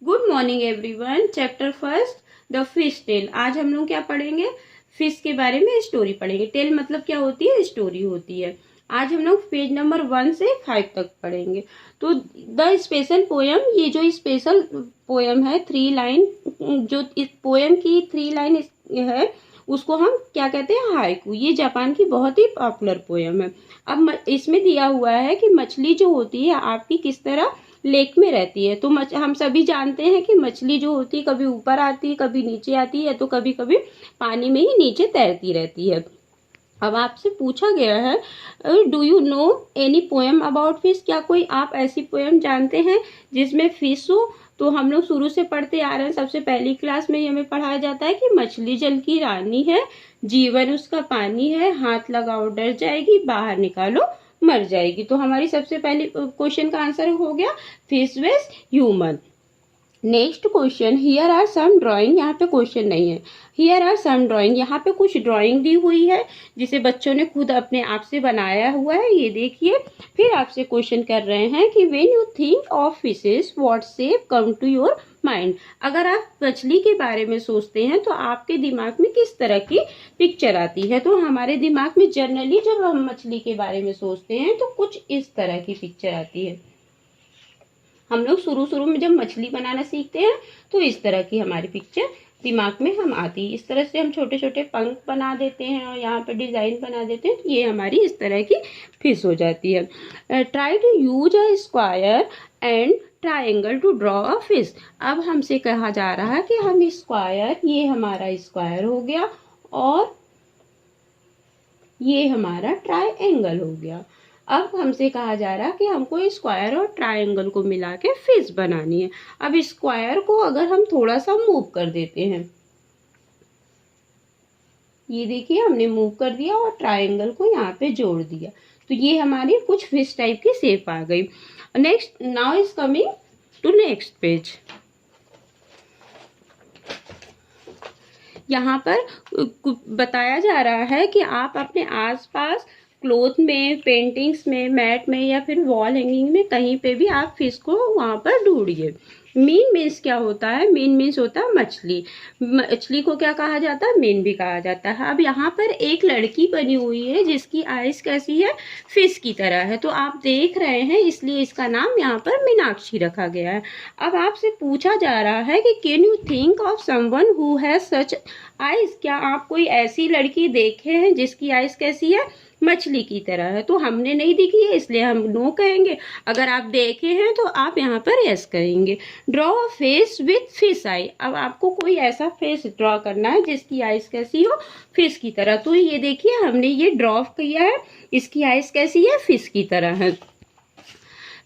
Good morning everyone. Chapter first, the fish tail. आज हम लोग क्या पढ़ेंगे? फिश के बारे में स्टोरी पढ़ेंगे। टेल मतलब क्या होती है? स्टोरी होती है। आज हम लोग पेज नंबर 1 से 5 तक पढ़ेंगे। तो द स्पेशल पोयम, ये जो स्पेशल पोयम है 3 लाइन, जो इस पोयम की 3 लाइन है उसको हम क्या कहते हैं? हाइकू। ये जापान की बहुत ही पॉपुलर पोयम है। अब इसमें दिया हुआ है कि मछली जो होती है आपकी किस तरह लेक में रहती है। तो हम सभी जानते हैं कि मछली जो होती है कभी ऊपर आती है, कभी नीचे आती है, तो कभी कभी पानी में ही नीचे तैरती रहती है। अब आपसे पूछा गया है do you no any poem about fish? क्या कोई आप ऐसी पोएम जानते हैं जिसमें फिश हो? तो हम लोग शुरू से पढ़ते आ रहे हैं, सबसे पहली क्लास में हमें पढ़ाया जाता है कि मछली जल की रानी है, जीवन उसका पानी है, हाथ लगाओ डर जाएगी, बाहर निकालो मर जाएगी। तो हमारी सबसे पहली क्वेश्चन का आंसर हो गया fish weighs human. Next question, here are some drawing. यहाँ पे क्वेश्चन नहीं है, हियर आर सम ड्राइंग। यहाँ पे कुछ ड्राइंग दी हुई है जिसे बच्चों ने खुद अपने आप से बनाया हुआ है, ये देखिए। फिर आपसे क्वेश्चन कर रहे हैं कि when you think of fishes what shape come to your mind. अगर आप मछली के बारे में सोचते हैं तो आपके दिमाग में किस तरह की पिक्चर आती है? तो हमारे दिमाग में जनरली जब हम मछली के बारे में सोचते हैं तो कुछ इस तरह की पिक्चर आती है। हम लोग शुरू में जब मछली बनाना सीखते हैं तो इस तरह की हमारी पिक्चर दिमाग में हम आती है। इस तरह से हम छोटे छोटे पंख बना देते हैं और यहाँ पे डिजाइन बना देते हैं, तो ये हमारी इस तरह की फिश हो जाती है। Try to use a square and triangle to draw a fish. अब हमसे कहा जा रहा है कि हम स्क्वायर, ये हमारा स्क्वायर हो गया और ये हमारा ट्राइंगल हो गया। अब हमसे कहा जा रहा है कि हमको स्क्वायर और ट्राइंगल को मिला के फिश बनानी है। अब स्क्वायर को अगर हम थोड़ा सा मूव कर देते हैं, ये देखिए हमने मूव कर दिया और ट्राइंगल को यहाँ पे जोड़ दिया, तो ये हमारी कुछ फिश टाइप की शेप आ गई। Next, now is coming to next page. यहाँ पर बताया जा रहा है कि आप अपने आसपास क्लोथ में, पेंटिंग्स में, मैट में या फिर वॉल हैंगिंग में कहीं पे भी आप फिश को वहां पर ढूंढिए। मीन मीन्स क्या होता है? मीन मीन्स होता है मछली। मछली को क्या कहा जाता है? मीन भी कहा जाता है। अब यहाँ पर एक लड़की बनी हुई है जिसकी आइज कैसी है? फिश की तरह है। तो आप देख रहे हैं, इसलिए इसका नाम यहाँ पर मीनाक्षी रखा गया है। अब आपसे पूछा जा रहा है कि can you think of someone who has such eyes? क्या आप कोई ऐसी लड़की देखे हैं जिसकी आइज कैसी है? मछली की तरह है। तो हमने नहीं देखी है इसलिए हम नो कहेंगे। अगर आप देखे हैं तो आप यहाँ पर यस कहेंगे। Draw a face with fish eye. अब आपको कोई ऐसा फेस ड्रॉ करना है जिसकी आइज कैसी हो? फिश की तरह। तो ये देखिए हमने ये ड्रॉ किया है, इसकी आइज कैसी है? फिश की तरह है।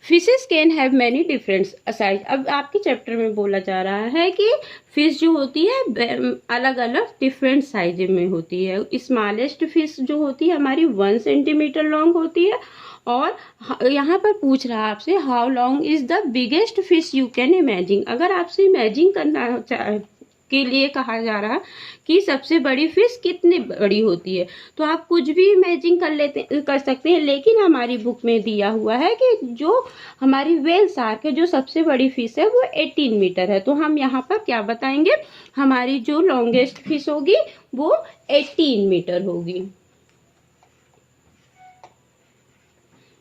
Fishes can have many different size. अब आपके चैप्टर में बोला जा रहा है कि फिश जो होती है अलग अलग डिफरेंट साइज में होती है। स्मॉलेस्ट फिश जो होती है हमारी 1 सेंटीमीटर लॉन्ग होती है। और यहाँ पर पूछ रहा है आपसे how long is the biggest fish you can imagine. अगर आपसे इमेजिन करना के लिए कहा जा रहा कि सबसे बड़ी फिश कितनी बड़ी होती है, तो आप कुछ भी इमेजिन कर सकते हैं। लेकिन हमारी बुक में दिया हुआ है कि जो हमारी व्हेल शार्क है, जो सबसे बड़ी फिश है, वो 18 मीटर है। तो हम यहाँ पर क्या बताएंगे? हमारी जो लॉन्गेस्ट फिश होगी वो 18 मीटर होगी।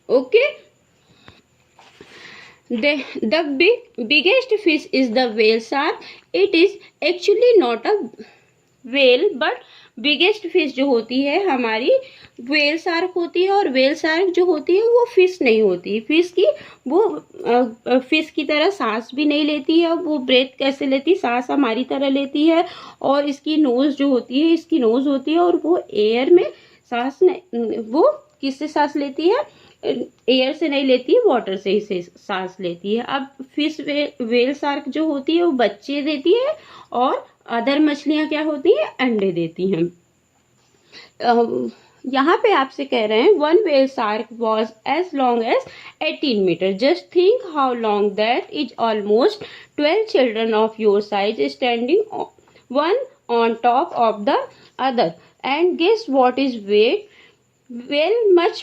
Okay. The biggest fish is the whale shark. It is actually not a whale, but biggest fish जो होती है हमारी whale shark होती है। और whale shark जो होती है वो फिश नहीं होती। फिश की वो फिश की तरह सांस भी नहीं लेती है। वो ब्रेथ कैसे लेती है? सांस हमारी तरह लेती है। और इसकी नोज जो होती है, इसकी नोज होती है और वो एयर में सांस नहीं, वो किससे सांस लेती है? एयर से नहीं लेती है, वाटर से ही सांस लेती है। अब फिश व्हेल शार्क जो होती है वो बच्चे देती है और अदर मछलियां क्या होती हैं? अंडे देती हैं। यहाँ पे आपसे कह रहे हैं one whale shark was as long as 18 metre. Just think how long that is almost 12 children of your size standing one on top of the other and guess what is weight? Well, much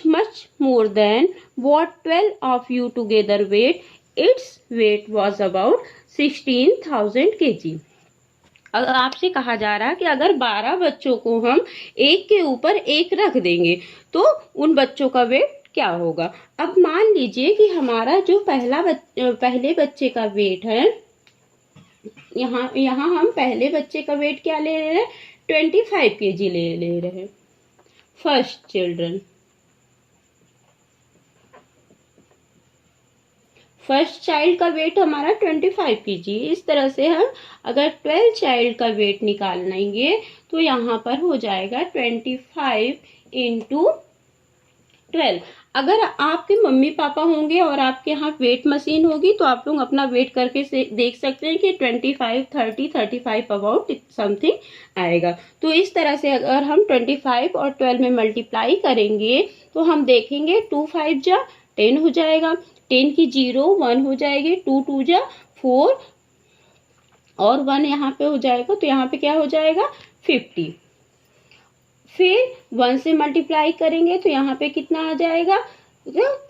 more than what 12 of you together weighed. Its weight was about 16,000 kg। अगर आपसे कहा जा रहा है कि अगर 12 बच्चों को हम एक के ऊपर एक रख देंगे तो उन बच्चों का वेट क्या होगा। अब मान लीजिए कि हमारा जो पहले बच्चे का वेट है, यहाँ हम पहले बच्चे का वेट क्या ले रहे हैं, 25 kg ले रहे हैं। फर्स्ट चिल्ड्रन, फर्स्ट चाइल्ड का वेट हमारा 25 kg। इस तरह से हम अगर 12 चाइल्ड का वेट निकालेंगे तो यहाँ पर हो जाएगा 25 इंटू 12। अगर आपके मम्मी पापा होंगे और आपके यहाँ वेट मशीन होगी तो आप लोग अपना वेट करके देख सकते हैं कि 25, 30, 35 अबाउट समथिंग आएगा। तो इस तरह से अगर हम 25 और 12 में मल्टीप्लाई करेंगे तो हम देखेंगे 2 5 जा 10 हो जाएगा, 10 की 0 1 हो जाएगी, 2 2 जा 4 और 1 यहाँ पे हो जाएगा, तो यहाँ पे क्या हो जाएगा 50। फिर 1 से मल्टीप्लाई करेंगे तो यहाँ पे कितना आ जाएगा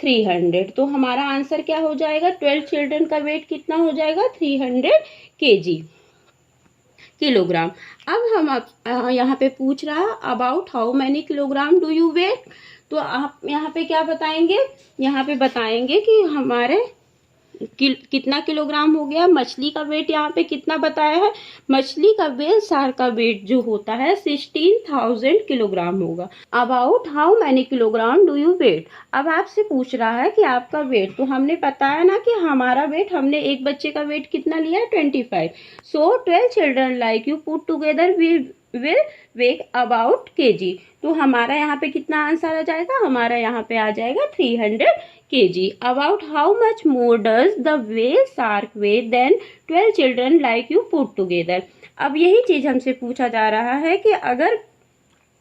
300। तो हमारा आंसर क्या हो जाएगा, 12 चिल्ड्रन का वेट कितना हो जाएगा 300 किलोग्राम। अब हम यहाँ पे पूछ रहा about how many kilogram do you weigh. तो आप यहाँ पे क्या बताएंगे, यहाँ पे बताएंगे कि हमारे कितना किलोग्राम हो गया। मछली का वेट यहाँ पे कितना बताया है, मछली का व्हेल शार्क का वेट जो होता है 16,000 किलोग्राम होगा। About how many kilogram do you weigh. अब आपसे पूछ रहा है कि आपका वेट, तो हमने बताया ना कि हमारा वेट, हमने एक बच्चे का वेट कितना लिया है 25। So 12 children like you put together will weigh about kg। तो हमारा यहाँ पे कितना आंसर आ जाएगा, हमारा यहाँ पे आ जाएगा 300 kg। About how much more does the whale shark weigh than 12 children like you put together. अब यही चीज हमसे पूछा जा रहा है कि अगर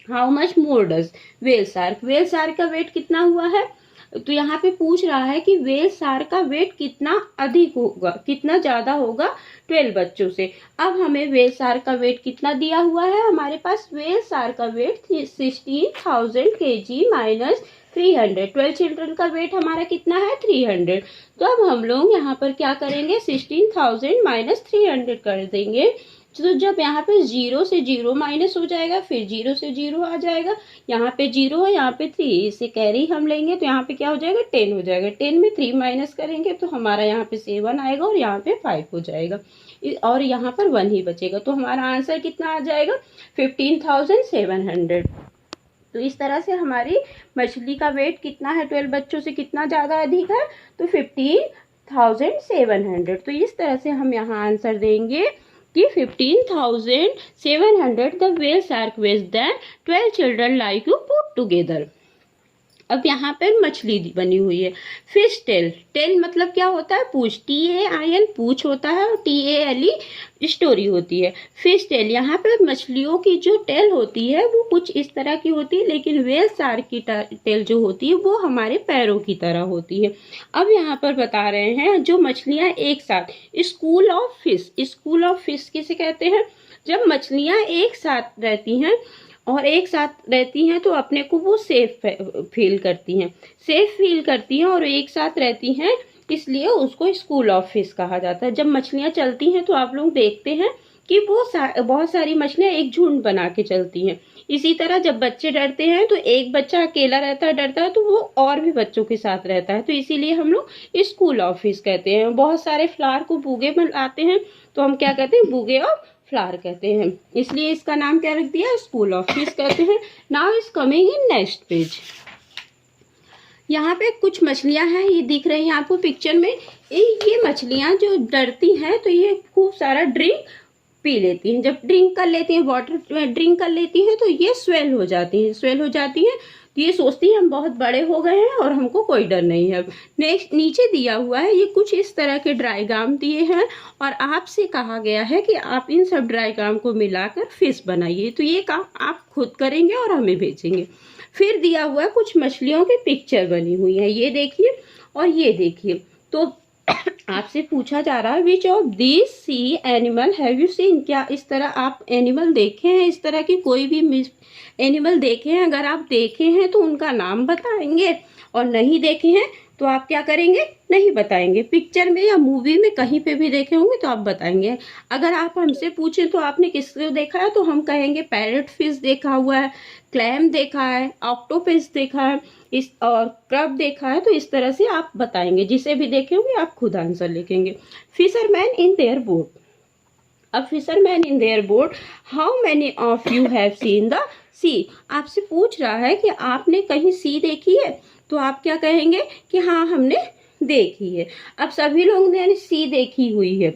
how much more does whale shark का वेट कितना हुआ है, तो यहाँ पे पूछ रहा है कि व्हेल शार्क का वेट कितना अधिक होगा, कितना ज्यादा होगा 12 बच्चों से। अब हमें व्हेल शार्क का वेट कितना दिया हुआ है, हमारे पास व्हेल शार्क का वेट 16,000 kg माइनस 300। 12 चिल्ड्रन का वेट हमारा कितना है 300। तो अब हम लोग यहाँ पर क्या करेंगे, 16,000 माइनस 300 कर देंगे। तो जब यहाँ पे 0 से 0 माइनस हो जाएगा, फिर 0 से 0 आ जाएगा, यहाँ पे 0 है, यहाँ पे 3, इसे कैरी हम लेंगे तो यहाँ पे क्या हो जाएगा 10 हो जाएगा। 10 में 3 माइनस करेंगे तो हमारा यहाँ पे 7 आएगा और यहाँ पे 5 हो जाएगा और यहाँ पर 1 ही बचेगा। तो हमारा आंसर कितना आ जाएगा 15,700। तो इस तरह से हमारी मछली का वेट कितना है 12 बच्चों से कितना ज़्यादा अधिक है, तो 15,700। तो इस तरह से हम यहाँ आंसर देंगे कि 15,700 the whale shark weighs than 12 children like you put together. अब यहाँ पे मछली बनी हुई है। फिश टेल, टेल मतलब क्या होता है, पूछ, TAIL पूछ होता है और TALE स्टोरी होती है। फिश टेल, यहाँ पे मछलियों की जो टेल होती है वो कुछ इस तरह की होती है, लेकिन व्हेल शार्क की टेल जो होती है वो हमारे पैरों की तरह होती है। अब यहाँ पर बता रहे हैं जो मछलियां एक साथ, school of fish, school of fish किसे कहते हैं, जब मछलियां एक साथ रहती हैं और एक साथ रहती हैं तो अपने को वो सेफ फील करती हैं, सेफ फील करती हैं और एक साथ रहती हैं, इसलिए उसको स्कूल ऑफ फिश कहा जाता है। जब मछलियां चलती हैं तो आप लोग देखते हैं कि वो बहुत सारी मछलियां एक झुंड बना के चलती हैं। इसी तरह जब बच्चे डरते हैं तो एक बच्चा अकेला रहता है, डरता है तो वो और भी बच्चों के साथ रहता है, तो इसीलिए हम लोग स्कूल ऑफ फिश कहते हैं। बहुत सारे फ्लावर को बुगे में लाते हैं तो हम क्या कहते हैं, बुगे ऑफ फ्लावर कहते हैं, इसलिए इसका नाम क्या रख दिया, स्कूल ऑफ फिश कहते हैं। Now is coming in next page. यहाँ पे कुछ मछलियां हैं, ये दिख रही हैं आपको पिक्चर में। ये मछलियां जो डरती हैं तो ये खूब सारा ड्रिंक पी लेती हैं। जब ड्रिंक कर लेती हैं, वाटर ड्रिंक कर लेती हैं तो ये स्वेल हो जाती हैं, स्वेल हो जाती हैं तो ये सोचती है हम बहुत बड़े हो गए हैं और हमको कोई डर नहीं है। नेक्स्ट नीचे दिया हुआ है, ये कुछ इस तरह के डायग्राम दिए हैं और आपसे कहा गया है कि आप इन सब डायग्राम को मिलाकर फिश बनाइए। तो ये काम आप खुद करेंगे और हमें भेजेंगे। फिर दिया हुआ है कुछ मछलियों की पिक्चर बनी हुई है, ये देखिए और ये देखिए। तो आपसे पूछा जा रहा है which of this sea animal have you seen, क्या इस तरह आप एनिमल देखे हैं, इस तरह की कोई भी एनिमल देखे हैं। अगर आप देखे हैं तो उनका नाम बताएंगे और नहीं देखे हैं तो आप क्या करेंगे, नहीं बताएंगे। पिक्चर में या मूवी में कहीं पे भी देखे होंगे तो आप बताएंगे। अगर आप हमसे पूछें तो आपने किसको देखा है, तो हम कहेंगे पैरट फिश देखा हुआ है, क्लैम देखा है, ऑक्टोपस देखा है, इस और क्रब देखा है। तो इस तरह से आप बताएंगे, जिसे भी देखे होंगे आप खुद आंसर लिखेंगे। Fisherman in their boat. अब fisherman in their boat, how many of you have seen the sea. आपसे पूछ रहा है कि आपने कहीं सी देखी है, तो आप क्या कहेंगे कि हाँ हमने देखी है। अब सभी लोगों ने सी देखी हुई है,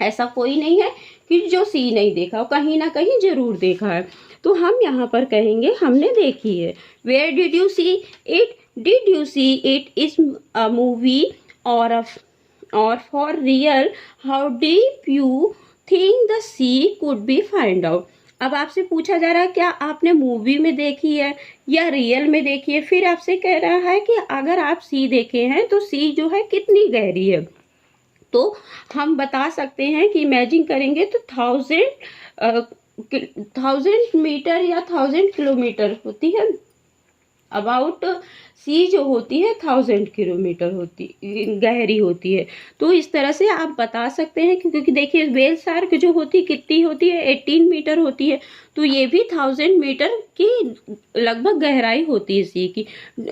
ऐसा कोई नहीं है कि जो सी नहीं देखा, कहीं ना कहीं जरूर देखा है। तो हम यहाँ पर कहेंगे हमने देखी है। Where did you see it, did you see it is a movie or for real, how deep you think the sea could be find out. अब आपसे पूछा जा रहा है क्या आपने मूवी में देखी है या रियल में देखी है। फिर आपसे कह रहा है कि अगर आप सी देखे हैं तो सी जो है कितनी गहरी है। तो हम बता सकते हैं कि इमेजिन करेंगे तो 1000 मीटर या 1000 किलोमीटर होती है। अबाउट सी जो होती है 1000 किलोमीटर होती गहरी होती है। तो इस तरह से आप बता सकते हैं, क्योंकि देखिए व्हेल शार्क जो होती कितनी होती है, 18 मीटर होती है। तो ये भी 1000 मीटर की लगभग गहराई होती है सी की।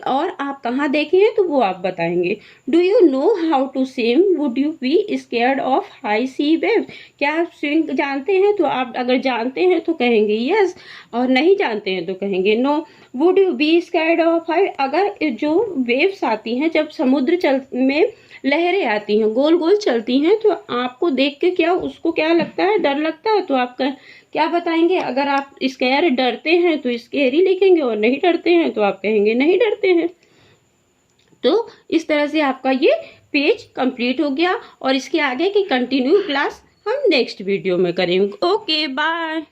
और आप कहाँ देखे हैं तो वो आप बताएंगे। Do you know how to swim, would you be scared of high sea wave. क्या आप स्विम जानते हैं, तो आप अगर जानते हैं तो कहेंगे यस, और नहीं जानते हैं तो कहेंगे no. Would you be scared of high, अगर जो वेव्स आती हैं, जब समुद्र में लहरें आती हैं गोल गोल चलती हैं, तो आपको देख के क्या उसको क्या लगता है, डर लगता है। तो आप क्या बताएंगे। अगर आप स्कैर डरते हैं तो स्कैरी लिखेंगे, और नहीं डरते हैं तो आप कहेंगे नहीं डरते हैं। तो इस तरह से आपका ये पेज कंप्लीट हो गया, और इसके आगे की कंटिन्यू क्लास हम नेक्स्ट वीडियो में करेंगे। Okay bye.